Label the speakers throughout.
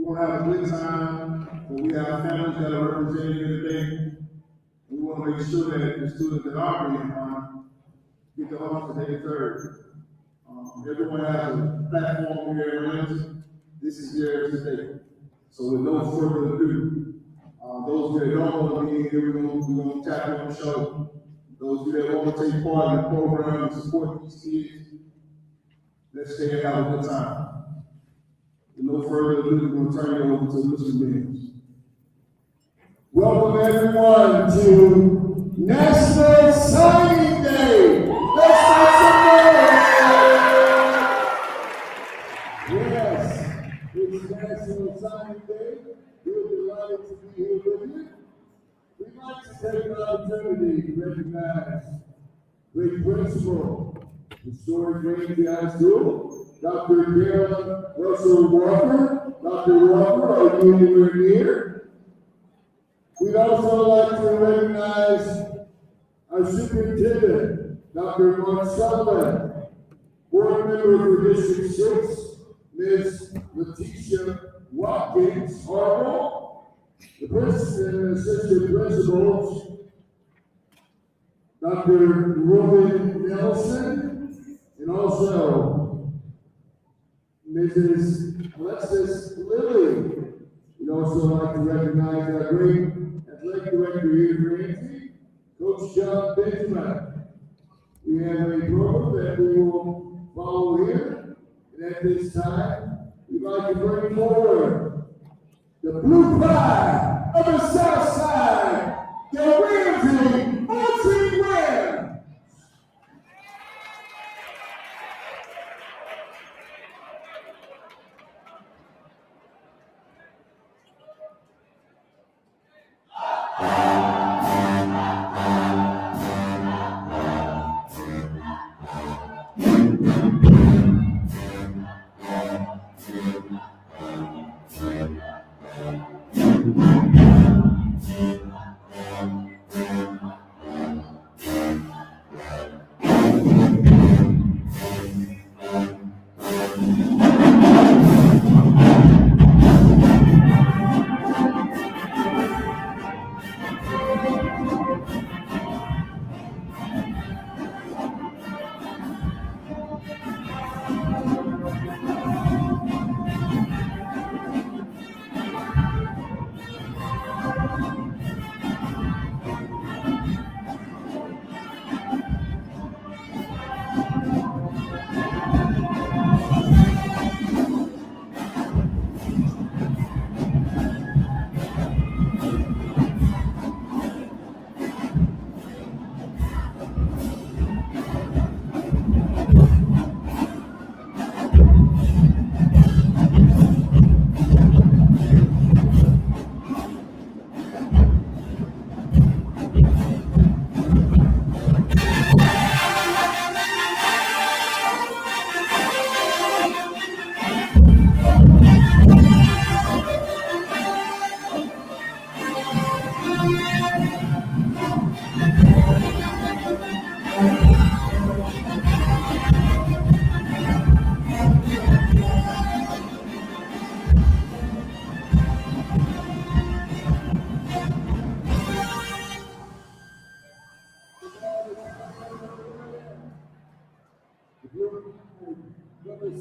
Speaker 1: we're going to have a good time, but we have families that are represented here today. We want to make sure that the students that are being honored get the honors that they deserve. Everyone has a platform here in Ramsay. This is theirs today. So with no further ado, those that don't want to be here, we're going to tap you on the shoulder. Those that want to take part in the program and support these kids, let's stay and have a good time. With no further ado, we're going to turn it over to Mr. Mills.
Speaker 2: Welcome everyone to National Signing Day. Let's make some noise. Yes, it's National Signing Day. We're delighted to be here with you. We'd like to take an opportunity to recognize great principal, historic Ramsay High School, Dr. Carolyn Russell Walker. Dr. Walker, are you anywhere near? We'd also like to recognize our superintendent, Dr. Mark Sullivan, board member for District 6, Ms. Letitia Watkins Harville, the principal and assistant principals, Dr. Rueen Nelson, and also Mrs. Alexis Lillie. We'd also like to recognize our great athletic director here at Ramsay, Coach John Benjamin. We have a program that we will follow here, and at this time, we'd like to bring forward the blue pride of the Southside, the Ramsay Marching Band.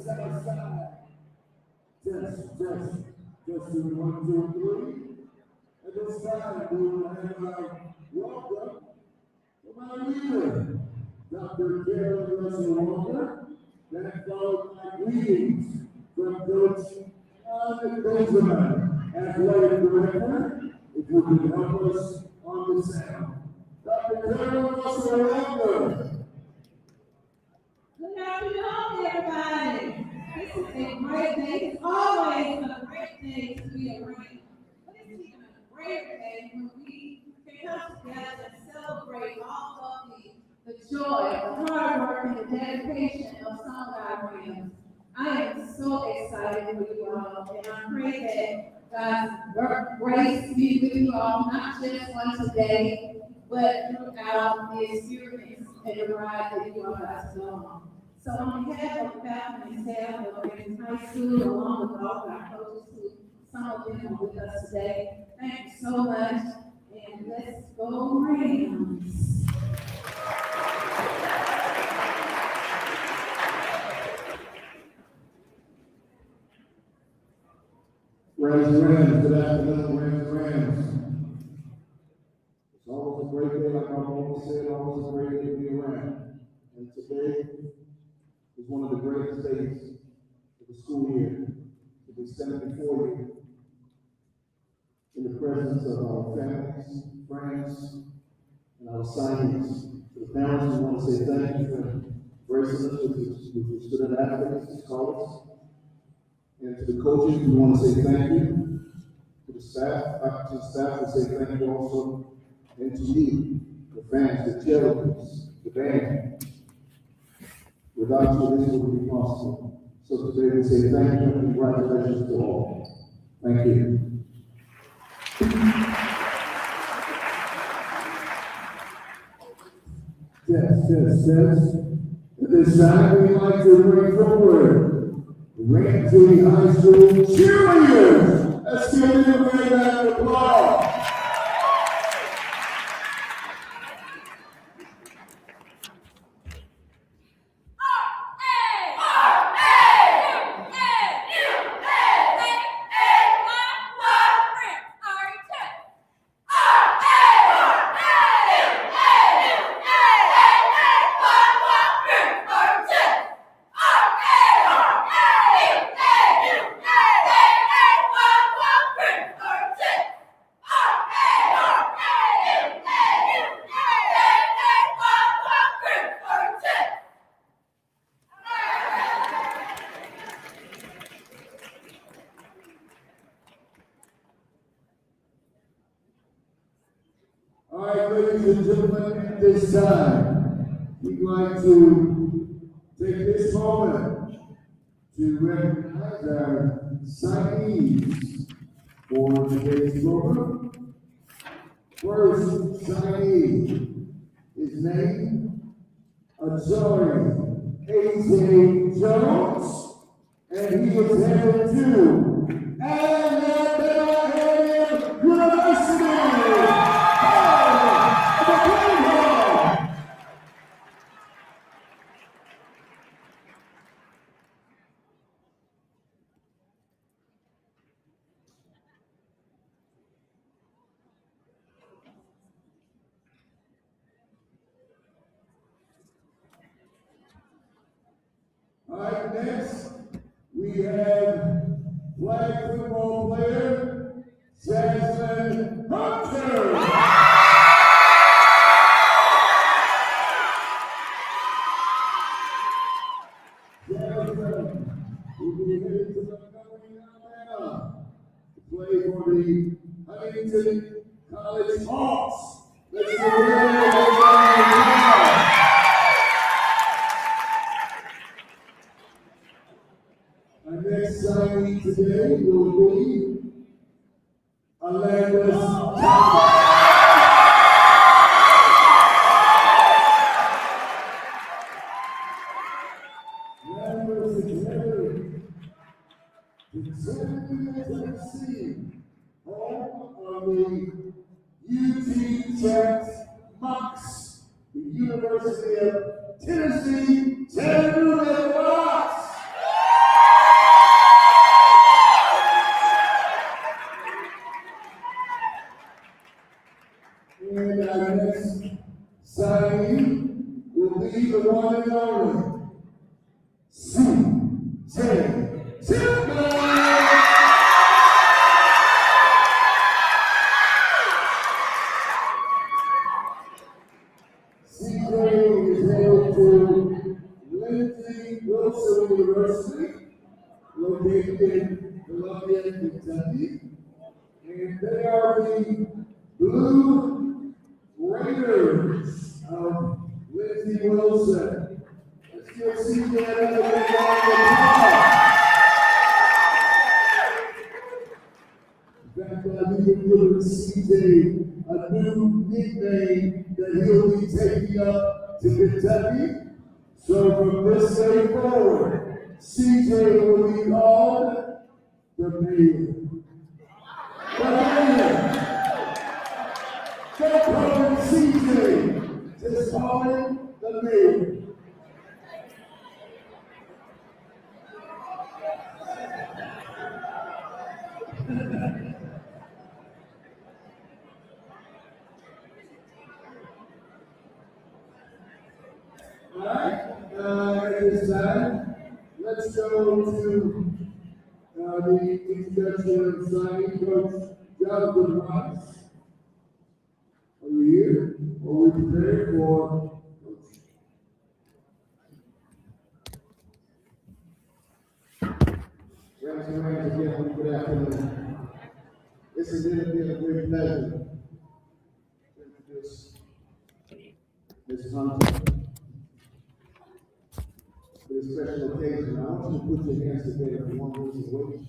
Speaker 2: Southside. Just in 1, 2, 3. At this time, we will have our welcome from our leader, Dr. Carolyn Russell Walker. That followed by greetings from Coach John Benjamin, athletic director. If you could help us on the sound. Dr. Carolyn Russell Walker.
Speaker 3: Good afternoon, everybody. This is a great day. It's always a great day to be around. But it's even a greater day when we can come together and celebrate all of the joy, the hard work, and the dedication of some of our friends. I am so excited for you all, and I pray that God's grace be with you all, not just on today, but throughout the experience and the ride that you all got to go on. So on behalf of the faculty and staff of Ramsay High School, along with all of our coaches who some of them are with us today. Thank you so much, and let's go Rams.
Speaker 2: Rams, good afternoon, Rams. It's always a great day, like I've always said, always a great day to be around. And today is one of the greatest days of the school year to be standing before you in the presence of our families, friends, and our signees. To the parents, we want to say thank you for gracing us with your student athletes, scholars. And to the coaches, we want to say thank you. To the staff, we say thank you also. And to you, the fans, the cheerleaders, the band. Without you, this wouldn't be possible. So today we say thank you and congratulations to all. Thank you. Yes. At this time, we'd like to bring forward Ramsay High School cheerleaders. Let's give them a great round of applause. All right, ladies and gentlemen, at this time, we'd like to take this moment to recognize our signees for today's program. First signee is named Ajari A.J. Jones, and he is headed to Alabama University. All right, next we have flag football player Jasmine Hunter. Jasmine will be headed to Montgomery, Alabama to play for the Huntington College Hawks. Let's give it a Our next signee today will be Alexis. Members is headed to Tennessee, home of the UT Tech Monks, the University of Tennessee, Chattanooga Monks. And our next signee will be the one and only C.J. Tillman. C.J. is headed to Lillie University, located in Columbia, Kentucky. And they are the Blue Raiders of Lindsey Wilson. Let's give CJ another big round of applause. In fact, we've been giving CJ a new nickname that he'll be taking up to Kentucky. So from this day forward, CJ will be called the Mayor. Lillie. All right, at this time, let's go to the introduction of signing Coach Jonathan Rice. Are you here? Are we prepared for Coach?
Speaker 1: Ramsay, again, good afternoon. This has been a great pleasure to introduce Ms. Hunter for this special occasion. I want you to put your hands together for one reason, which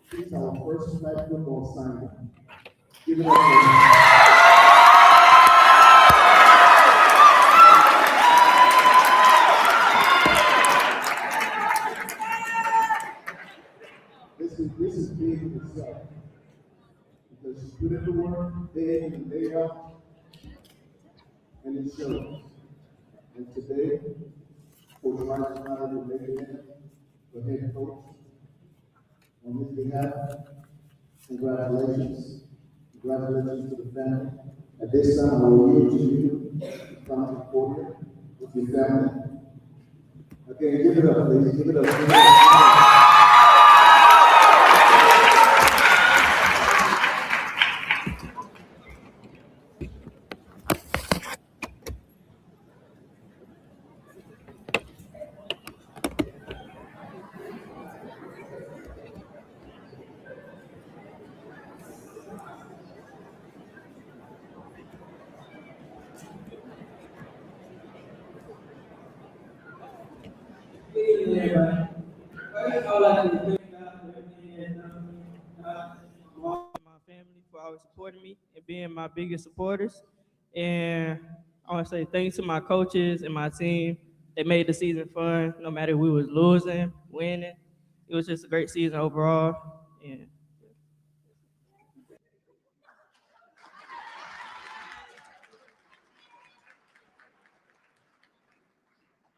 Speaker 1: she's our first flag football signing. Give it up for her. This is big in itself. Because she put in the work day in and day out, and it shows. And today, Coach Rice is honored to make it the head coach. On his behalf, congratulations. Congratulations to the family. At this time, I will yield to you to come to the podium with your family. Again, give it up, please. Give it up. Give it up.
Speaker 4: First, I would like to thank God for everything He has done. My family for always supporting me and being my biggest supporters. And I want to say thanks to my coaches and my team. They made the season fun, no matter if we was losing, winning. It was just a great season overall. And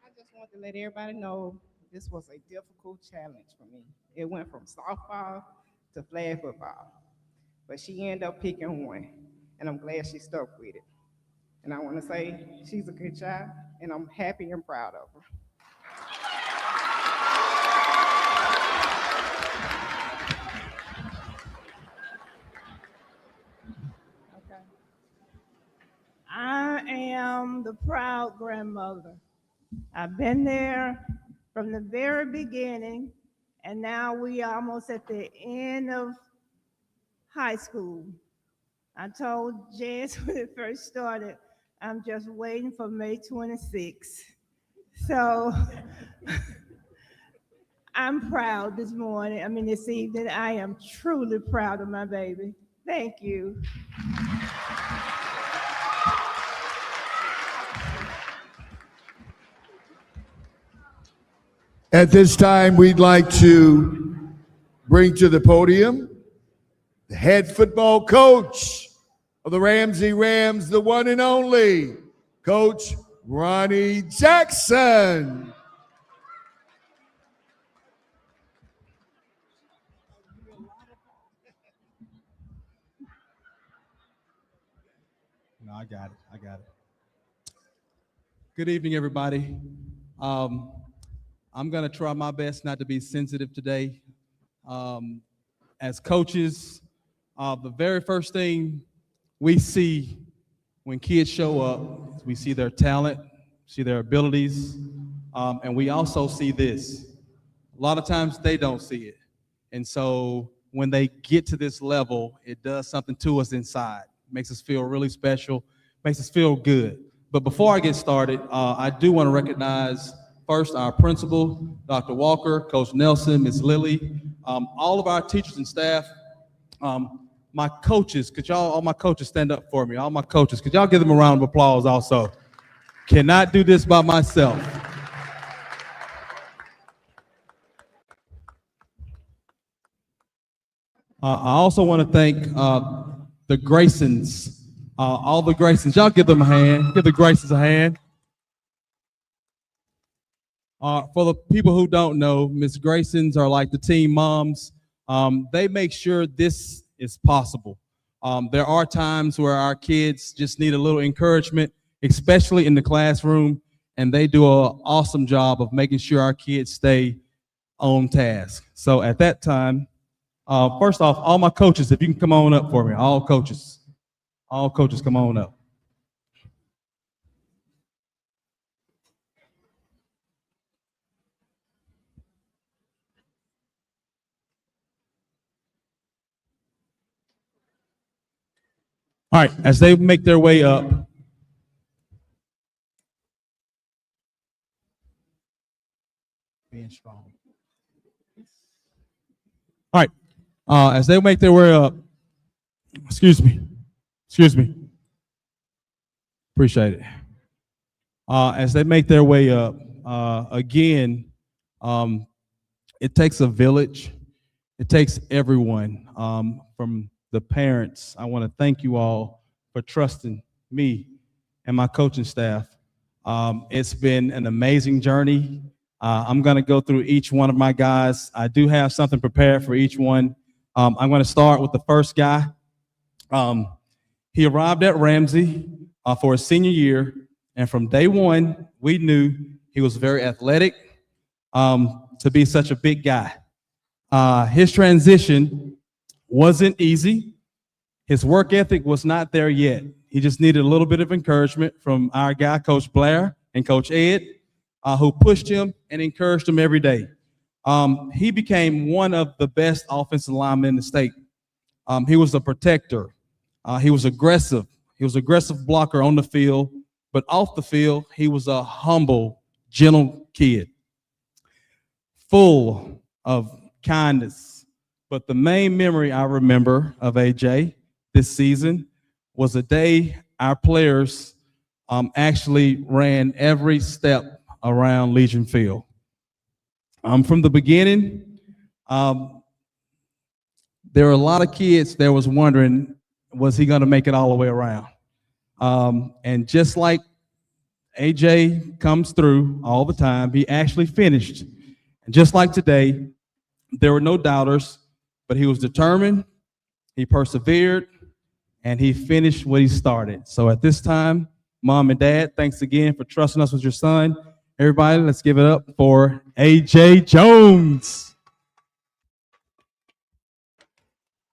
Speaker 5: I just want to let everybody know this was a difficult challenge for me. It went from softball to flag football, but she ended up picking one, and I'm glad she stuck with it. And I want to say she's a good child, and I'm happy and proud of her.
Speaker 6: Okay. I am the proud grandmother. I've been there from the very beginning, and now we are almost at the end of high school. I told Jess when it first started, I'm just waiting for May 26th. So I'm proud this morning, this evening. I am truly proud of my baby. Thank you.
Speaker 2: At this time, we'd like to bring to the podium the head football coach of the Ramsay Rams, the one and only, Coach Ronnie Jackson.
Speaker 7: No, I got it. Good evening, everybody. I'm going to try my best not to be sensitive today. As coaches, the very first thing we see when kids show up, we see their talent, see their abilities, and we also see this. A lot of times they don't see it. And so when they get to this level, it does something to us inside. Makes us feel really special, makes us feel good. But before I get started, I do want to recognize first our principal, Dr. Walker, Coach Nelson, Ms. Lillie, all of our teachers and staff, my coaches. Could y'all, all my coaches, stand up for me? All my coaches, could y'all give them a round of applause also? Cannot do this by myself. I also want to thank the Graysons, all the Graysons. Y'all give them a hand. Give the Graysons a hand. For the people who don't know, Miss Graysons are like the team moms. They make sure this is possible. There are times where our kids just need a little encouragement, especially in the classroom, and they do an awesome job of making sure our kids stay on task. So at that time, first off, all my coaches, if you can come on up for me, all coaches, come on up. All right, as they make their way up, being strong. All right, as they make their way up, excuse me, appreciate it. As they make their way up, again, it takes a village. It takes everyone, from the parents. I want to thank you all for trusting me and my coaching staff. It's been an amazing journey. I'm going to go through each one of my guys. I do have something prepared for each one. I'm going to start with the first guy. He arrived at Ramsay for his senior year, and from day one, we knew he was very athletic to be such a big guy. His transition wasn't easy. His work ethic was not there yet. He just needed a little bit of encouragement from our guy, Coach Blair and Coach Ed, who pushed him and encouraged him every day. He became one of the best offensive linemen in the state. He was a protector. He was aggressive. He was an aggressive blocker on the field, but off the field, he was a humble, gentle kid, full of kindness. But the main memory I remember of AJ this season was a day our players actually ran every step around Legion Field. From the beginning, there were a lot of kids that was wondering, was he going to make it all the way around? And just like AJ comes through all the time, he actually finished. And just like today, there were no doubters, but he was determined, he persevered, and he finished what he started. So at this time, Mom and Dad, thanks again for trusting us with your son. Everybody, let's give it up for AJ Jones.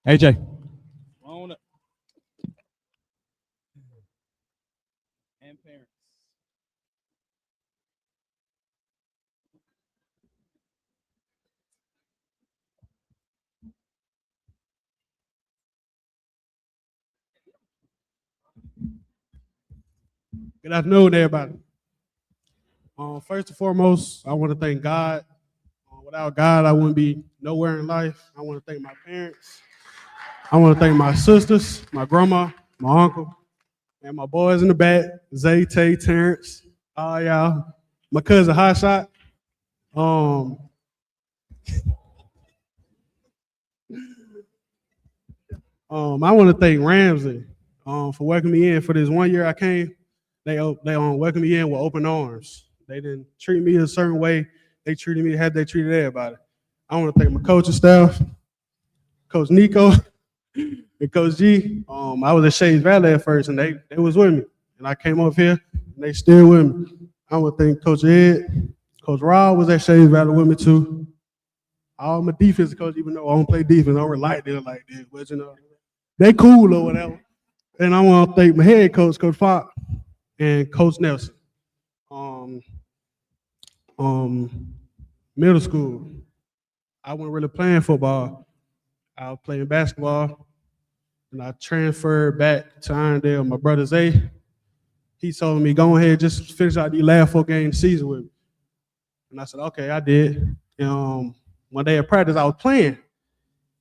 Speaker 7: AJ. On up. And parents.
Speaker 8: Good afternoon, everybody. First and foremost, I want to thank God. Without God, I wouldn't be nowhere in life. I want to thank my parents. I want to thank my sisters, my grandma, my uncle, and my boys in the back, Zay, Tay, Terrence, all y'all. My cousin, Hot Shot. I want to thank Ramsay for welcoming me in for this 1 year I came. They welcomed me in with open arms. They didn't treat me a certain way. They treated me how they treated everybody. I want to thank my coaching staff, Coach Nico, and Coach G. I was at Shades Valley at first, and they was with me. And I came up here, and they still with me. I want to thank Coach Ed. Coach Rob was at Shades Valley with me, too. All my defensive coach, even though I don't play defense, I don't relate them like that. But, you know, they cool or whatever. And I want to thank my head coach, Coach Fox, and Coach Nelson. Middle school, I wasn't really playing football. I was playing basketball, and I transferred back to Irondale. My brother Zay, he told me, go ahead, just finish out these last 4 games season with me. And I said, okay, I did. And one day at practice, I was playing.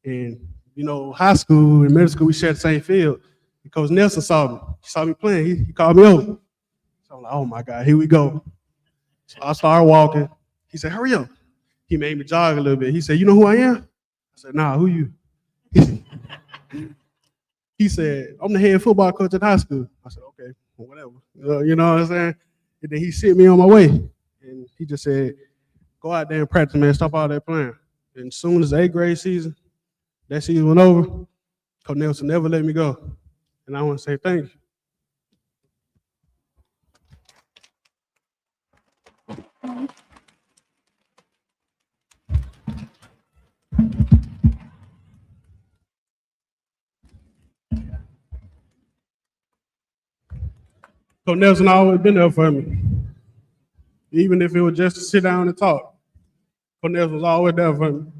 Speaker 8: And, you know, high school and middle school, we shared the same field. And Coach Nelson saw me. He saw me playing. He called me over. So I'm like, oh, my God, here we go. So I started walking. He said, hurry up. He made me jog a little bit. He said, you know who I am? I said, nah, who you? He said, I'm the head football coach at high school. I said, okay, well, whatever. You know what I'm saying? And then he sent me on my way. And he just said, go out there and practice, man, stop all that playing. And as soon as the 8th grade season, that season went over, Coach Nelson never let me go. And I want to say thank you. Coach Nelson always been there for me. Even if it was just to sit down and talk. Coach Nelson was always there for me.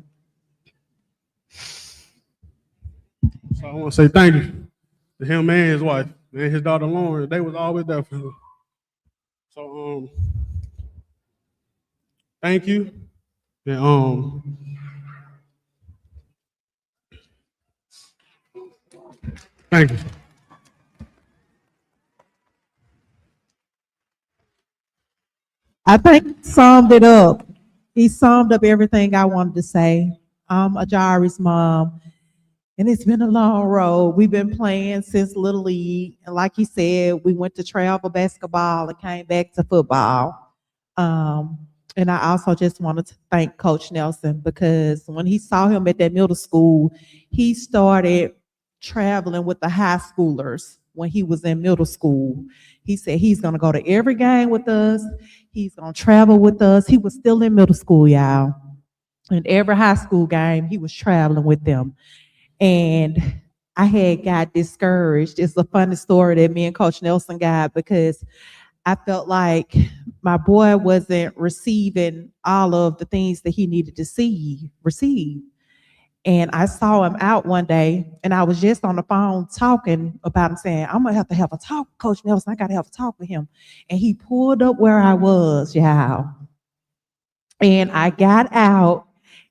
Speaker 8: So I want to say thank you to him and his wife, and his daughter Lauren. They was always there for me. So thank you. And thank you.
Speaker 9: I think he summed it up. He summed up everything I wanted to say. I'm Ajari's mom, and it's been a long road. We've been playing since Little League. And like he said, we went to travel basketball and came back to football. And I also just wanted to thank Coach Nelson because when he saw him at that middle school, he started traveling with the high schoolers when he was in middle school. He said he's going to go to every game with us. He's going to travel with us. He was still in middle school, y'all. And every high school game, he was traveling with them. And I had got discouraged. It's a funny story that me and Coach Nelson got because I felt like my boy wasn't receiving all of the things that he needed to receive. And I saw him out one day, and I was just on the phone talking about him, saying, I'm going to have a talk with Coach Nelson. I got to have a talk with him. And he pulled up where I was, y'all. And I got out,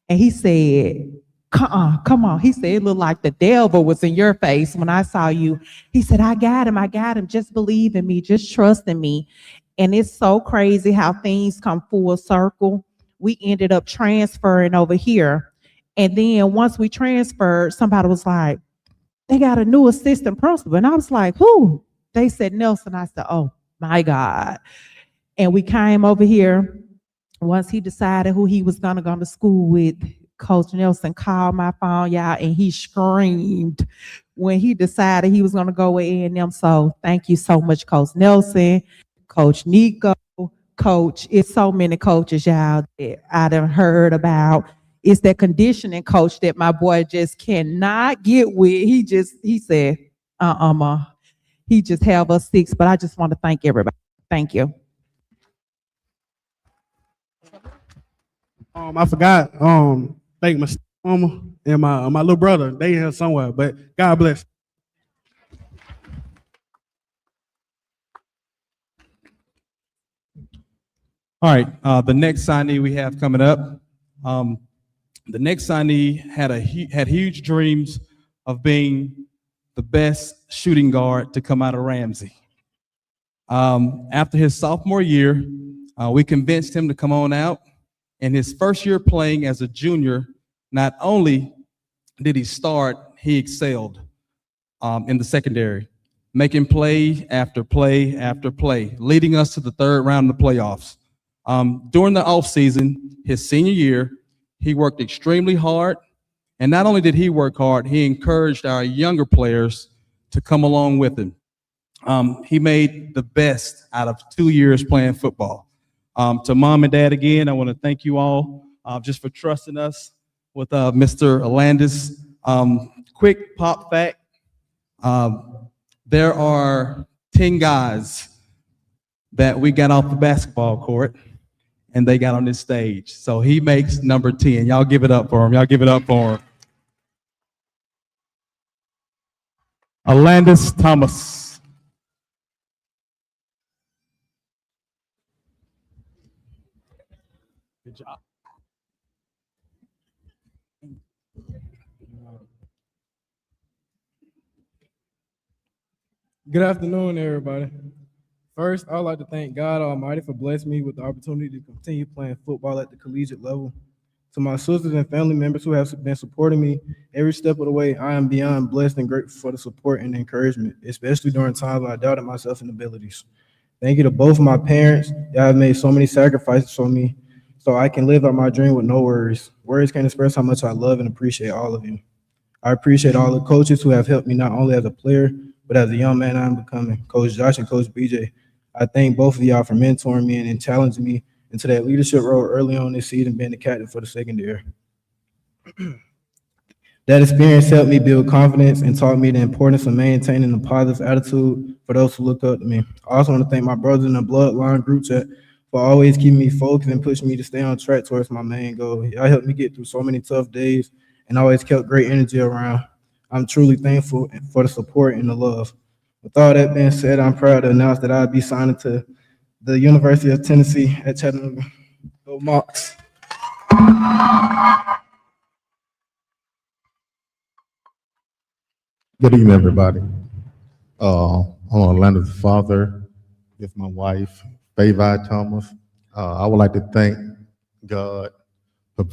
Speaker 9: and he said, come on. He said, it looked like the devil was in your face when I saw you. He said, I got him. Just believe in me. Just trust in me. And it's so crazy how things come full circle. We ended up transferring over here. And then once we transferred, somebody was like, they got a new assistant principal. And I was like, who? They said Nelson. I said, oh my God. And we came over here. Once he decided who he was gonna go to school with, Coach Nelson called my phone, y'all, and he screamed when he decided he was gonna go with A&M. So thank you so much, Coach Nelson, Coach Nico, Coach. It's so many coaches, y'all, that I done heard about. It's that conditioning coach that my boy just cannot get with. He said, Ma, he just have us 6. But I just want to thank everybody. Thank you.
Speaker 8: I forgot. Thank my mama and my little brother. They here somewhere, but God bless.
Speaker 7: All right, the next signee we have coming up. The next signee had huge dreams of being the best shooting guard to come out of Ramsay. After his sophomore year, we convinced him to come on out. In his first year playing as a junior, not only did he start, he excelled in the secondary, making play after play after play, leading us to the 3rd round of the playoffs. During the offseason, his senior year, he worked extremely hard. And not only did he work hard, he encouraged our younger players to come along with him. He made the best out of 2 years playing football. To Mom and Dad again, I want to thank you all just for trusting us with Mr. Alandis. Quick pop fact, there are 10 guys that we got off the basketball court and they got on this stage. So he makes number 10. Y'all give it up for him. Y'all give it up for him. Alandis Thomas. Good job.
Speaker 10: Good afternoon, everybody. First, I'd like to thank God Almighty for blessing me with the opportunity to continue playing football at the collegiate level. To my sisters and family members who have been supporting me every step of the way, I am beyond blessed and grateful for the support and encouragement, especially during times when I doubted myself and abilities. Thank you to both of my parents. Y'all have made so many sacrifices for me. so I can live out my dream with no worries. Words can't express how much I love and appreciate all of you. I appreciate all the coaches who have helped me not only as a player, but as a young man I'm becoming, Coach Josh and Coach BJ. I thank both of y'all for mentoring me and challenging me into that leadership role early on this season, being the captain for the second year. That experience helped me build confidence and taught me the importance of maintaining a positive attitude for those who look up to me. I also want to thank my brothers in the Bloodline group chat for always keeping me focused and pushing me to stay on track towards my main goal. Y'all helped me get through so many tough days and always kept great energy around. I'm truly thankful for the support and the love. With all that being said, I'm proud to announce that I'll be signing to the University of Tennessee at Chattanooga. Go Mocs.
Speaker 11: Good evening, everybody. I'm Orlando's father with my wife, Favi Thomas. I would like to thank God for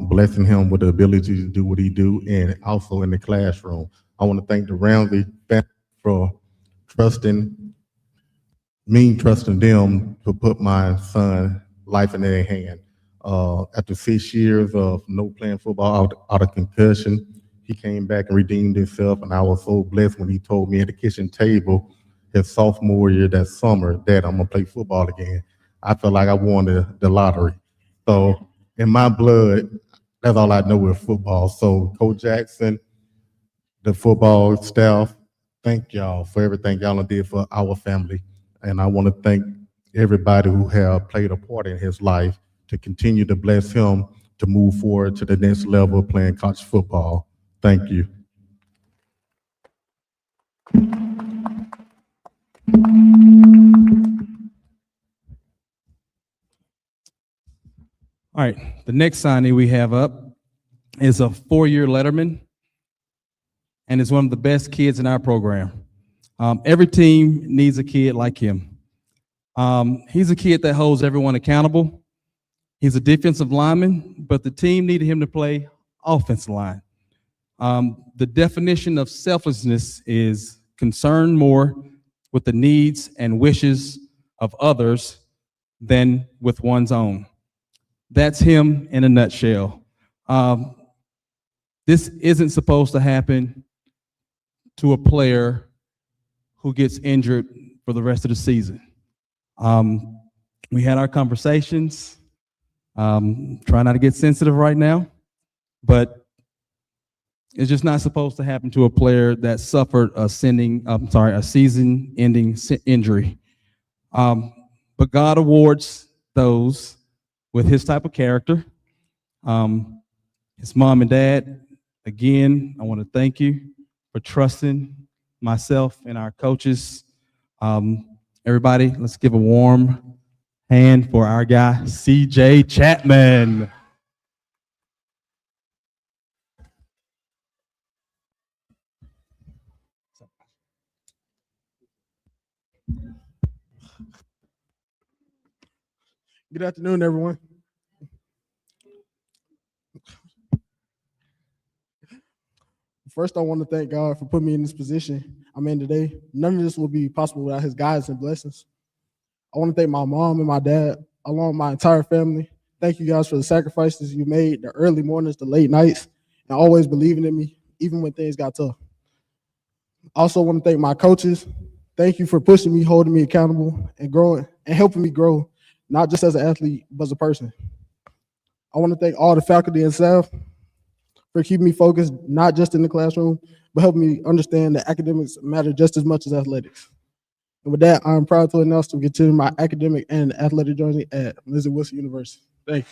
Speaker 11: blessing him with the ability to do what he do, and also in the classroom. I want to thank the Ramsay family for trusting them to put my son's life in their hand. After 6 years of no playing football out of concussion, he came back and redeemed himself, and I was so blessed when he told me at the kitchen table his sophomore year that summer, Dad, I'm gonna play football again. I felt like I won the lottery. So in my blood, that's all I know is football. So Coach Jackson, the football staff, thank y'all for everything y'all did for our family. And I want to thank everybody who have played a part in his life to continue to bless him to move forward to the next level of playing college football. Thank you.
Speaker 7: All right, the next signee we have up is a 4-year letterman, and is one of the best kids in our program. Every team needs a kid like him. He's a kid that holds everyone accountable. He's a defensive lineman, but the team needed him to play offensive line. The definition of selflessness is concerned more with the needs and wishes of others than with one's own. That's him in a nutshell. This isn't supposed to happen to a player who gets injured for the rest of the season. We had our conversations. Try not to get sensitive right now, but it's just not supposed to happen to a player that suffered a season-ending injury. But God awards those with his type of character. His mom and dad, again, I want to thank you for trusting myself and our coaches. Everybody, let's give a warm hand for our guy, CJ Chapman.
Speaker 8: Good afternoon, everyone. First, I want to thank God for putting me in this position I'm in today. None of this would be possible without his guidance and blessings. I want to thank my mom and my dad, along with my entire family. Thank you guys for the sacrifices you made, the early mornings, the late nights, and always believing in me, even when things got tough. I also want to thank my coaches. Thank you for pushing me, holding me accountable, and growing and helping me grow, not just as an athlete, but as a person. I want to thank all the faculty and staff for keeping me focused, not just in the classroom, but helping me understand that academics matter just as much as athletics. And with that, I'm proud to announce to continue my academic and athletic journey at Lizzie Wilson University. Thank you.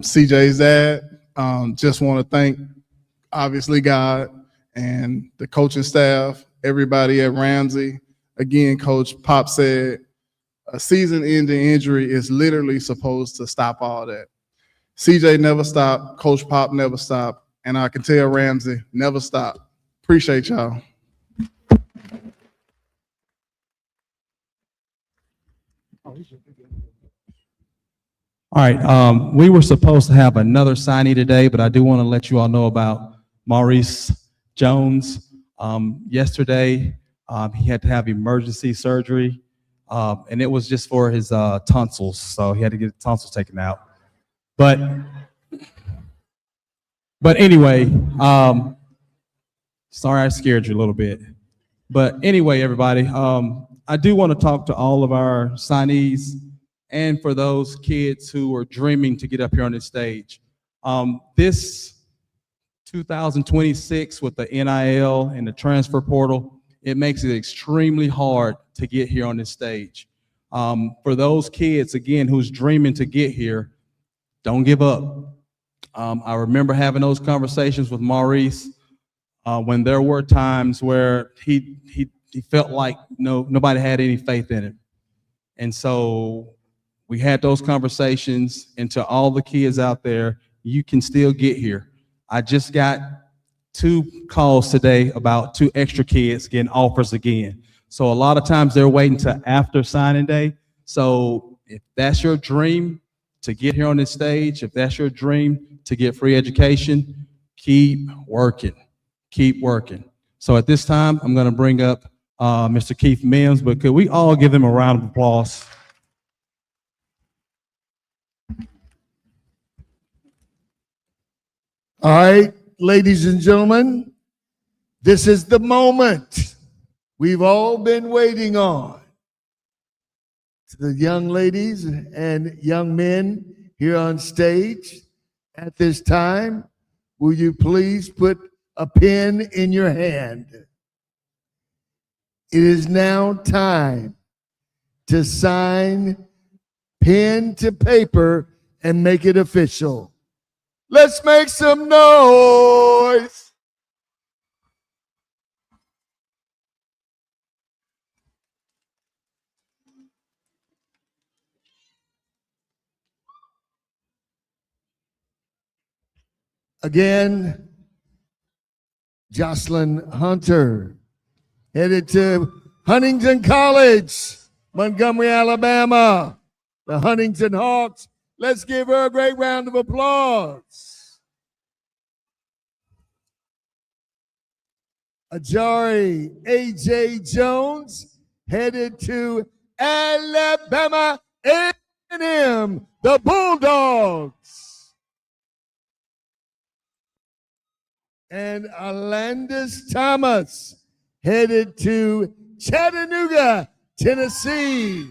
Speaker 12: CJ's dad. Just want to thank, obviously, God and the coaching staff, everybody at Ramsay. Again, Coach Pop said a season-ending injury is literally supposed to stop all that. CJ never stopped. Coach Pop never stopped. And I can tell Ramsay never stopped. Appreciate y'all.
Speaker 7: All right, we were supposed to have another signee today, but I do want to let you all know about Maurice Jones. Yesterday, he had to have emergency surgery, and it was just for his tonsils, so he had to get the tonsils taken out. But anyway, sorry I scared you a little bit. But anyway, everybody, I do want to talk to all of our signees and for those kids who are dreaming to get up here on this stage. This 2026 with the NIL and the transfer portal, it makes it extremely hard to get here on this stage. For those kids, again, who's dreaming to get here, don't give up. I remember having those conversations with Maurice when there were times where he felt like nobody had any faith in him. And so we had those conversations, and to all the kids out there, you can still get here. I just got 2 calls today about 2 extra kids getting offers again. So a lot of times they're waiting till after signing day. So if that's your dream to get here on this stage, if that's your dream to get free education, keep working, keep working. So at this time, I'm gonna bring up Mr. Keith Mims, but could we all give him a round of applause?
Speaker 2: All right, ladies and gentlemen, this is the moment we've all been waiting on. To the young ladies and young men here on stage at this time, will you please put a pen in your hand? It is now time to sign pen to paper and make it official. Let's make some noise. Again, Jocelyn Hunter, headed to Huntington College, Montgomery, Alabama. The Huntington Hawks. Let's give her a great round of applause. Ajari A.J. Jones, headed to Alabama A&M, the Bulldogs. And Alandis Thomas, headed to Chattanooga, Tennessee.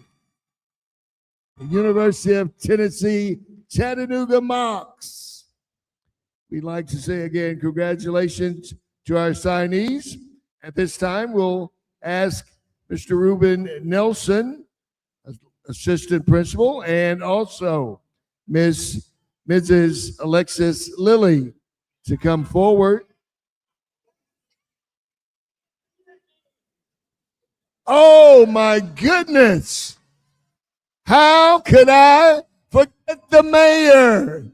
Speaker 2: The University of Tennessee, Chattanooga Mocs. We'd like to say again, congratulations to our signees. At this time, we'll ask Mr. Ruben Nelson, assistant principal, and also Mrs. Alexis Lillie to come forward. Oh my goodness! How could I forget the mayor?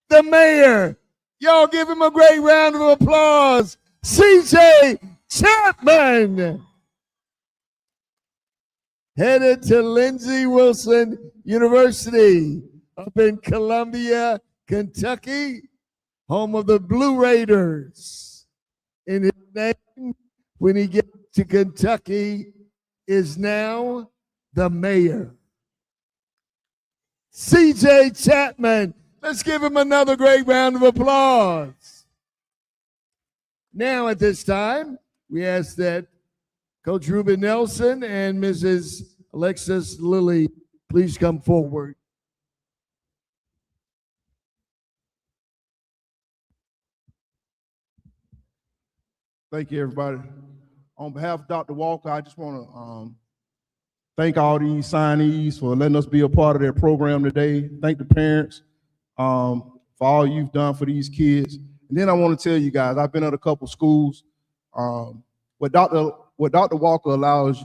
Speaker 2: The mayor. Y'all give him a great round of applause. C.J. Chapman. Headed to Lindsey Wilson University up in Columbia, Kentucky, home of the Blue Raiders. And his name, when he gets to Kentucky, is now the mayor. C.J. Chapman. Let's give him another great round of applause. Now at this time, we ask that Coach Ruben Nelson and Mrs. Alexis Lillie please come forward.
Speaker 1: Thank you, everybody. On behalf of Dr. Walker, I just want to thank all these signees for letting us be a part of their program today. Thank the parents for all you've done for these kids. And then I want to tell you guys, I've been at a couple schools. What Dr. Walker allows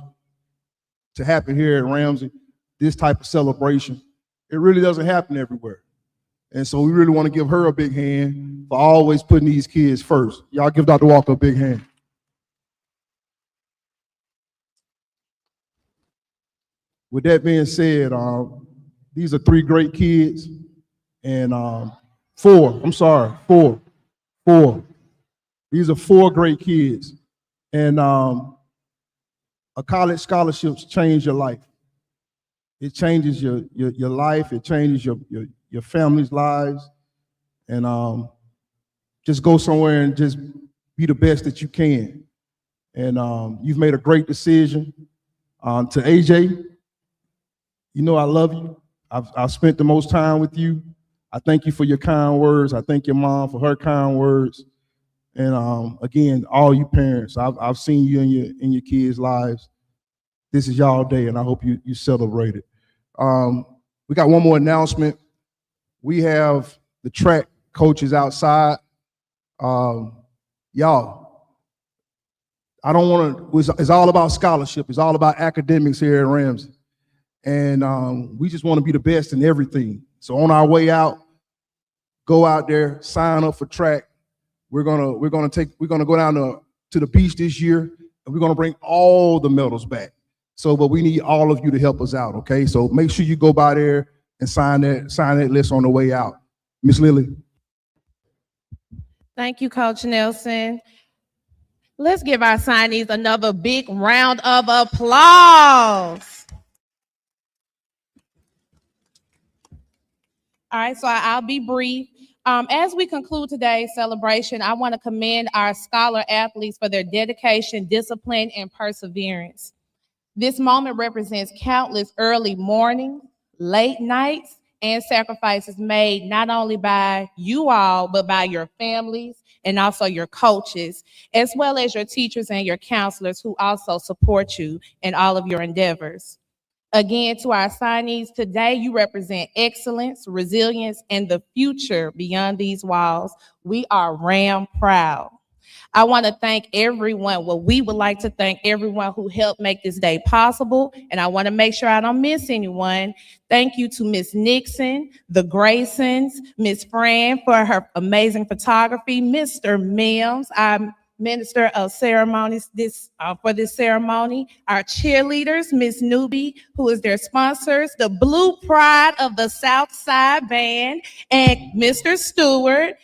Speaker 1: to happen here at Ramsay, this type of celebration, it really doesn't happen everywhere. And so we really want to give her a big hand for always putting these kids first. Y'all give Dr. Walker a big hand. With that being said, these are 3 great kids, and 4. These are 4 great kids. And a college scholarships change your life. It changes your life. It changes your family's lives. And just go somewhere and just be the best that you can. And you've made a great decision. To AJ, you know I love you. I've spent the most time with you. I thank you for your kind words. I thank your mom for her kind words. And again, all you parents, I've seen you in your kids' lives. This is y'all day, and I hope you celebrate it. We got one more announcement. We have the track coaches outside. Y'all, I don't want to, it's all about scholarship. It's all about academics here at Ramsay. And we just want to be the best in everything. So on our way out, go out there, sign up for track. We're gonna go down to the beach this year, and we're gonna bring all the medals back. So, but we need all of you to help us out, okay? So make sure you go by there and sign that list on the way out. Miss Lillie.
Speaker 13: Thank you, Coach Nelson. Let's give our signees another big round of applause. All right, so I'll be brief. As we conclude today's celebration, I want to commend our scholar athletes for their dedication, discipline, and perseverance. This moment represents countless early mornings, late nights, and sacrifices made not only by you all, but by your families and also your coaches, as well as your teachers and your counselors who also support you in all of your endeavors. Again, to our signees today, you represent excellence, resilience, and the future beyond these walls. We are Ram proud. I want to thank everyone. Well, we would like to thank everyone who helped make this day possible. And I want to make sure I don't miss anyone. Thank you to Miss Nixon, the Graysons, Miss Fran for her amazing photography, Mr. Mims, our Minister of Ceremonies for this ceremony, our cheerleaders, Miss Newbie, who is their sponsors, the Blue Pride of the Southside Band, and Mr. Stewart,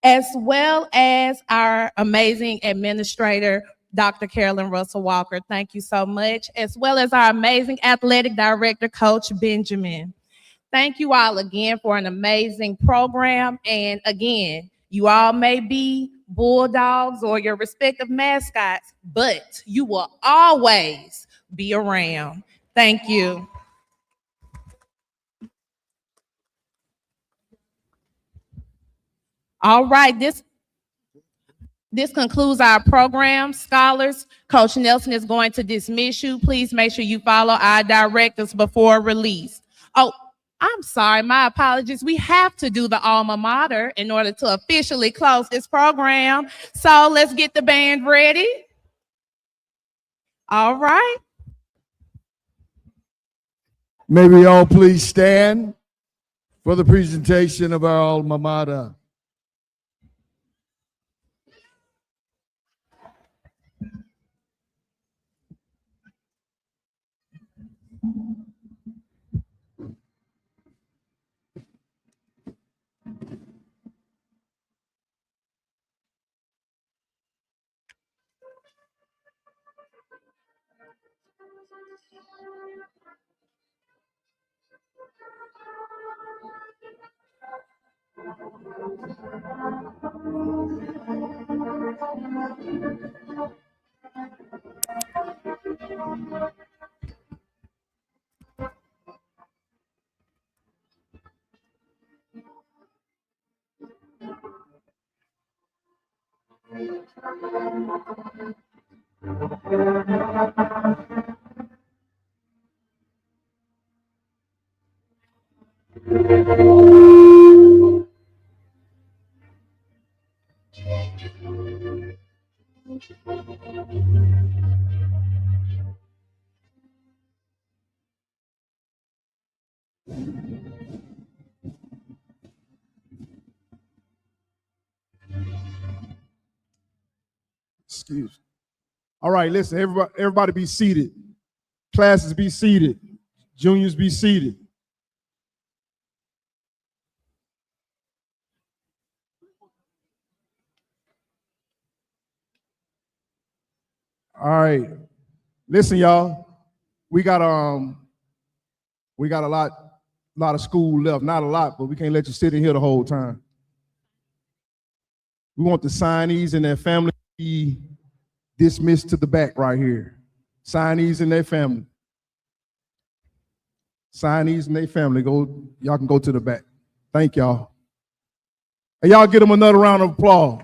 Speaker 13: as well as our amazing administrator, Dr. Carolyn Russell Walker. Thank you so much, as well as our amazing athletic director, Coach Benjamin. Thank you all again for an amazing program. And again, you all may be Bulldogs or your respective mascots, but you will always be around. Thank you. All right, this concludes our program. Scholars, Coach Nelson is going to dismiss you. Please make sure you follow our directives before release. Oh, I'm sorry, my apologies. We have to do the alma mater in order to officially close this program. So let's get the band ready. All right.
Speaker 14: May we all please stand for the presentation of our alma mater.
Speaker 1: Excuse me. All right, listen, everybody be seated. Classes be seated. Juniors be seated.
Speaker 12: All right. Listen, y'all. We got a lot of school left. Not a lot, but we can't let you sit in here the whole time. We want the signees and their family to be dismissed to the back right here. Signees and their family. Signees and their family. Y'all can go to the back. Thank y'all. And y'all give them another round of applause.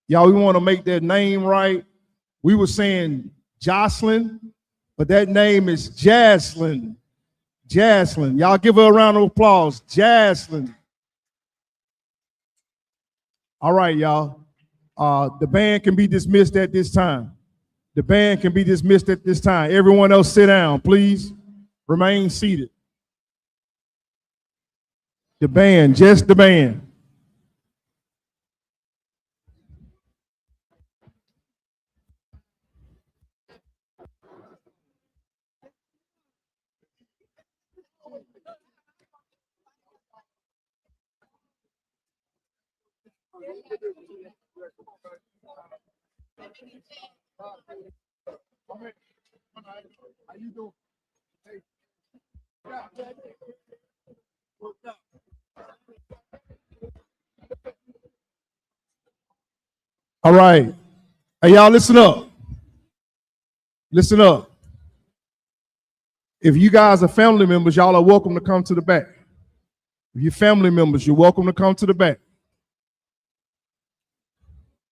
Speaker 12: Y'all, we want to make that name right. We were saying Jocelyn, but that name is Jaslyn. Jaslyn. Y'all give her a round of applause. Jaslyn. All right, y'all. The band can be dismissed at this time. The band can be dismissed at this time. Everyone else sit down, please. Remain seated. The band, just the band. All right. Hey, y'all, listen up. Listen up. If you guys are family members, y'all are welcome to come to the back. If you're family members, you're welcome to come to the back.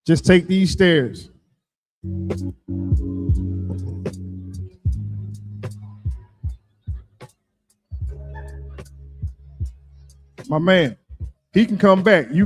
Speaker 12: Just take these stairs. My man, he can come back. You